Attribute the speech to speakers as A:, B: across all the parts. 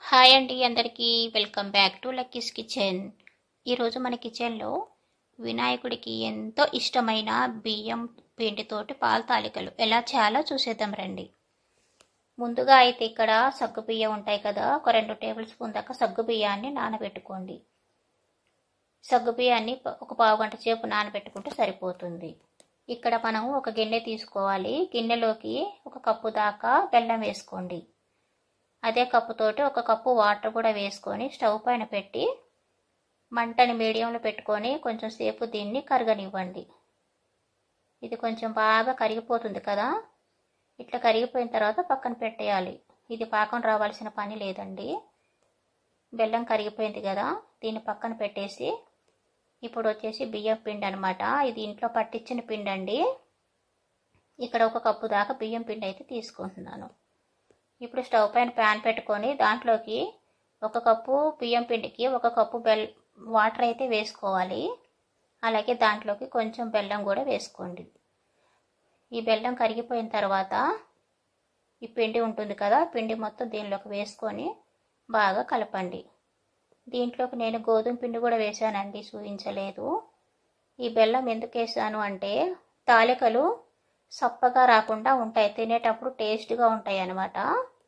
A: Hi అండి అందరికీ welcome back to Lucky's kitchen. ఈరోజు మన కిచెన్లో వినాయకుడికి ఎంతో ఇష్టమైన బియ్యం పిండితోటి పాల తాలికలు ఎలా చేయాలో చూసేద్దాం రండి. ముందుగా అయితే ఇక్కడ సగ్గు బియ్యం ఉంటాయి కదా, ఒక 2 టేబుల్ స్పూన్ దాకా సగ్గు బియ్యాన్ని నానబెట్టుకోండి. సగ్గు బియ్యాన్ని ఒక పావు గంట సేపు నానబెట్టుకుంటే సరిపోతుంది. ఇక్కడ మనం ఒక గిన్నె తీసుకోవాలి. గిన్నెలోకి ఒక కప్పు దాకా బెల్లం వేసుకోండి. అదే కప్పుతోటి ఒక కప్పు వాటర్ కూడా వేసుకొని స్టవ్ పైన పెట్టి మంటని మీడియంలో పెట్టుకొని కొంచెం సేపు దీన్ని కరగనివ్వండి. ఇది కొంచెం బాగా కరిగిపోతుంది కదా, ఇట్లా కరిగిపోయిన తర్వాత పక్కన పెట్టేయాలి. ఇది పాకం రావాల్సిన పని లేదండి. బెల్లం కరిగిపోయింది కదా, దీన్ని పక్కన పెట్టేసి ఇప్పుడు వచ్చేసి బియ్యం పిండి అనమాట. ఇది ఇంట్లో పట్టించిన పిండి అండి. ఇక్కడ ఒక కప్పు దాకా బియ్యం పిండి అయితే తీసుకుంటున్నాను. ఇప్పుడు స్టవ్ పైన ప్యాన్ పెట్టుకొని దాంట్లోకి ఒక కప్పు బియ్యం పిండికి ఒక కప్పు వాటర్ అయితే వేసుకోవాలి. అలాగే దాంట్లోకి కొంచెం బెల్లం కూడా వేసుకోండి. ఈ బెల్లం కరిగిపోయిన తర్వాత ఈ పిండి ఉంటుంది కదా, పిండి మొత్తం దీనిలోకి వేసుకొని బాగా కలపండి. దీంట్లోకి నేను గోధుమ పిండి కూడా వేసానండి, చూపించలేదు. ఈ బెల్లం ఎందుకు వేసాను అంటే తాలికలు సప్పగా రాకుండా ఉంటాయి, తినేటప్పుడు టేస్ట్గా ఉంటాయి అన్నమాట,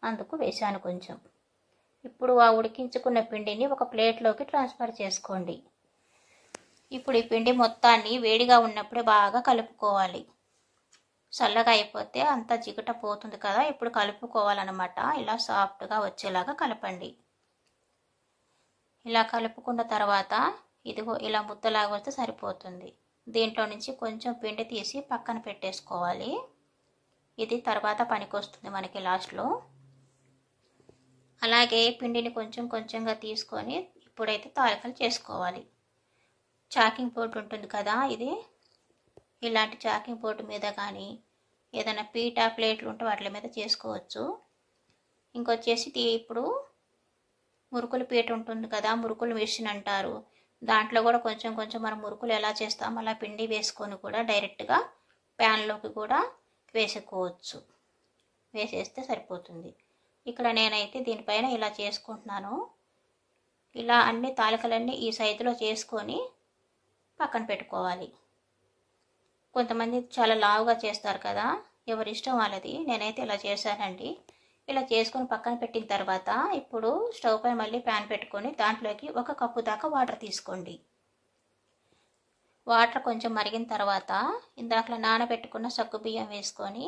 A: అందుకు వేసాను కొంచెం. ఇప్పుడు ఆ ఉడికించుకున్న పిండిని ఒక ప్లేట్లోకి ట్రాన్స్ఫర్ చేసుకోండి. ఇప్పుడు ఈ పిండి మొత్తాన్ని వేడిగా ఉన్నప్పుడే బాగా కలుపుకోవాలి. చల్లగా అయిపోతే అంతా జిగట పోతుంది కదా, ఇప్పుడు కలుపుకోవాలన్నమాట. ఇలా సాఫ్ట్గా వచ్చేలాగా కలపండి. ఇలా కలుపుకున్న తర్వాత ఇదిగో ఇలా ముద్దలాగా వస్తే సరిపోతుంది. దీంట్లో నుంచి కొంచెం పిండి తీసి పక్కన పెట్టేసుకోవాలి. ఇది తర్వాత పనికొస్తుంది మనకి లాస్ట్లో. అలాగే పిండిని కొంచెం కొంచెంగా తీసుకొని ఇప్పుడైతే తాలికలు చేసుకోవాలి. చాకింగ్ బోర్డు ఉంటుంది కదా, ఇది ఇలాంటి చాకింగ్ బోర్డు మీద కానీ ఏదైనా పీటా ప్లేట్లు ఉంటే వాటి మీద చేసుకోవచ్చు. ఇంకొచ్చేసి ఇప్పుడు మురుకుల పీట ఉంటుంది కదా, మురుకులు మిషన్ అంటారు, దాంట్లో కూడా కొంచెం కొంచెం మనం మురుకులు ఎలా చేస్తామో అలా పిండి వేసుకొని కూడా డైరెక్ట్గా ప్యాన్లోకి కూడా వేసుకోవచ్చు. వేసేస్తే సరిపోతుంది. ఇక్కడ నేనైతే దీనిపైన ఇలా చేసుకుంటున్నాను. ఇలా అన్ని తాలికలన్నీ ఈ సైజులో చేసుకొని పక్కన పెట్టుకోవాలి. కొంతమంది చాలా లావుగా చేస్తారు కదా, ఎవరి ఇష్టం వాళ్ళది. నేనైతే ఇలా చేశానండి. ఇలా చేసుకొని పక్కన పెట్టిన తర్వాత ఇప్పుడు స్టవ్ పై మళ్ళీ ప్యాన్ పెట్టుకొని దాంట్లోకి ఒక కప్పు దాకా వాటర్ తీసుకోండి. వాటర్ కొంచెం మరిగిన తర్వాత ఇందాక నానబెట్టుకున్న సగ్గు బియ్యం వేసుకొని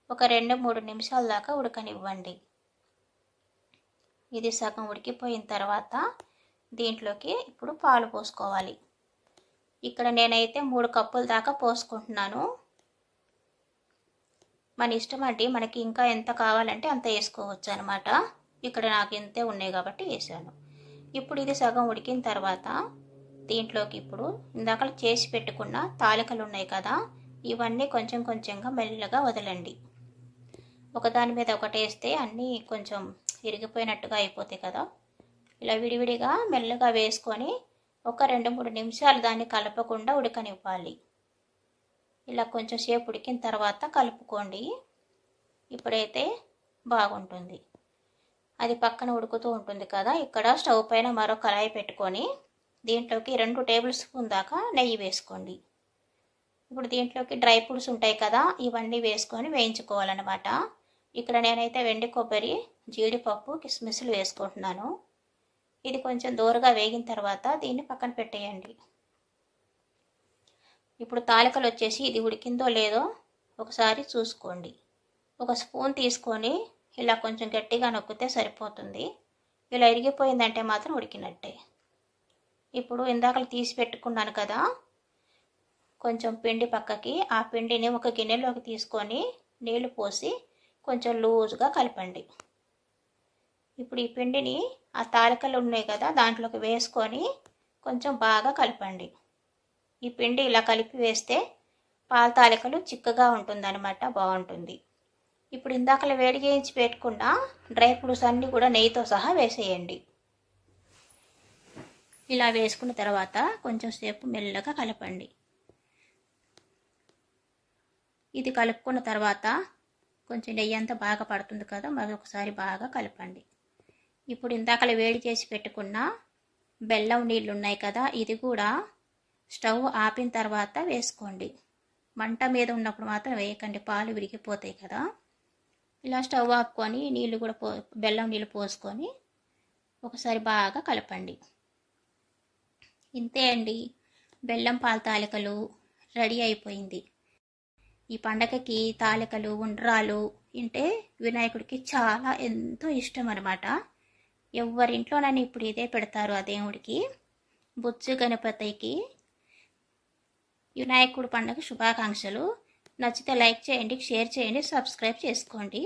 A: ఒక 2-3 నిమిషాల దాకా ఉడకనివ్వండి. ఇది సగం ఉడికిపోయిన తర్వాత దీంట్లోకి ఇప్పుడు పాలు పోసుకోవాలి. ఇక్కడ నేనైతే 3 కప్పుల దాకా పోసుకుంటున్నాను. మన ఇష్టం అండి, మనకి ఇంకా ఎంత కావాలంటే అంత వేసుకోవచ్చు అనమాట. ఇక్కడ నాకు ఇంతే ఉన్నాయి కాబట్టి వేసాను. ఇప్పుడు ఇది సగం ఉడికిన తర్వాత దీంట్లోకి ఇప్పుడు ఇందాక చేసి పెట్టుకున్న తాలికలు ఉన్నాయి కదా, ఇవన్నీ కొంచెం కొంచెంగా మెల్లగా వదలండి. ఒకదాని మీద ఒకటి వేస్తే అన్నీ కొంచెం ఇరిగిపోయినట్టుగా అయిపోతాయి కదా. ఇలా విడివిడిగా మెల్లగా వేసుకొని ఒక 2-3 నిమిషాలు దాన్ని కలపకుండా ఉడకనివ్వాలి. ఇలా కొంచెం సేపు ఉడికిన తర్వాత కలుపుకోండి. ఇప్పుడైతే బాగుంటుంది. అది పక్కన ఉడుకుతూ ఉంటుంది కదా, ఇక్కడ స్టవ్ పైన మరో కళాయి పెట్టుకొని దీంట్లోకి 2 టేబుల్ స్పూన్ దాకా నెయ్యి వేసుకోండి. ఇప్పుడు దీంట్లోకి డ్రై ఫ్రూట్స్ ఉంటాయి కదా, ఇవన్నీ వేసుకొని వేయించుకోవాలన్నమాట. ఇక్కడ నేనైతే వెండి కొబ్బరి, జీడిపప్పు, కిస్మిస్లు వేసుకుంటున్నాను. ఇది కొంచెం దూరగా వేగిన తర్వాత దీన్ని పక్కన పెట్టేయండి. ఇప్పుడు తాలికలు వచ్చేసి ఇది ఉడికిందో లేదో ఒకసారి చూసుకోండి. ఒక స్పూన్ తీసుకొని ఇలా కొంచెం గట్టిగా నొక్కితే సరిపోతుంది. ఇలా ఇరిగిపోయిందంటే మాత్రం ఉడికినట్టే. ఇప్పుడు ఇందాక తీసి పెట్టుకున్నాను కదా కొంచెం పిండి పక్కకి, ఆ పిండిని ఒక గిన్నెలోకి తీసుకొని నీళ్లు పోసి కొంచెం లూజ్గా కలపండి. ఇప్పుడు ఈ పిండిని ఆ తాలికలు ఉన్నాయి కదా దాంట్లోకి వేసుకొని కొంచెం బాగా కలపండి. ఈ పిండి ఇలా కలిపి వేస్తే పాల తాలికలు చిక్కగా ఉంటుందన్నమాట, బాగుంటుంది. ఇప్పుడు ఇందాకలా వేడి చేయించి పెట్టుకున్న డ్రై ఫ్రూట్స్ అన్నీ కూడా నెయ్యితో సహా వేసేయండి. ఇలా వేసుకున్న తర్వాత కొంచెం సేపు మెల్లగా కలపండి. ఇది కలుపుకున్న తర్వాత కొంచెం నెయ్యి అంతా బాగా పడుతుంది కదా, మరొకసారి బాగా కలపండి. ఇప్పుడు ఇందాకలే వేడి చేసి పెట్టుకున్న బెల్లం నీళ్ళు ఉన్నాయి కదా, ఇది కూడా స్టవ్ ఆపిన తర్వాత వేసుకోండి. మంట మీద ఉన్నప్పుడు మాత్రం వేయకండి, పాలు విరిగిపోతాయి కదా. ఇలా స్టవ్ ఆపుకొని నీళ్ళు కూడా బెల్లం నీళ్ళు పోసుకొని ఒకసారి బాగా కలపండి. ఇంతే అండి, బెల్లం పాలు తాలికలు రెడీ అయిపోయింది. ఈ పండగకి తాలికలు ఉండ్రాలు అంటే వినాయకుడికి చాలా ఎంతో ఇష్టం అనమాట. ఎవరింట్లోనైనా ఇప్పుడు ఇదే పెడతారు ఆ దేవుడికి. బుజ్జి గణపతికి వినాయకుడి పండుగ శుభాకాంక్షలు. నచ్చితే లైక్ చేయండి, షేర్ చేయండి, సబ్స్క్రైబ్ చేసుకోండి.